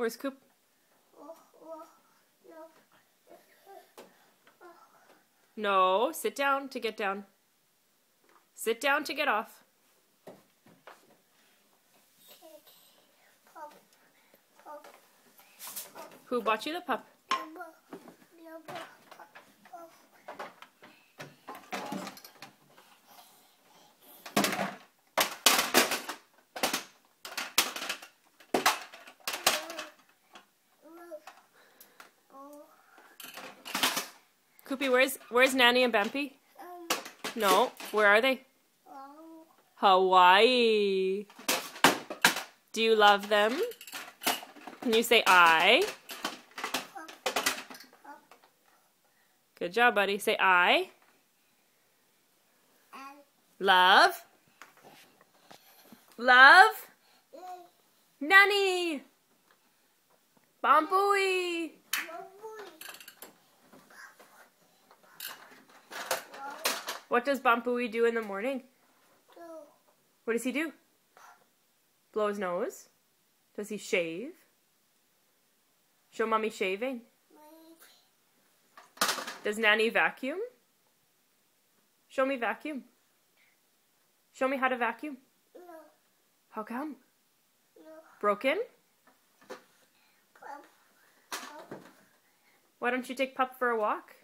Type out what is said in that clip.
Where's Coop? No, sit down to get down. Sit down to get off. Who bought you the pup? Koopy, where's Nanny and Bampi? No, where are they? Hawaii. Do you love them? Can you say I? Good job, buddy. Say I. Love. Love. Nanny. Bambui. What does Bambui do in the morning? What does he do? Blow his nose? Does he shave? Show Mommy shaving. Does Nanny vacuum? Show me vacuum. Show me how to vacuum. No. How come? No. Broken? Why don't you take Pup for a walk?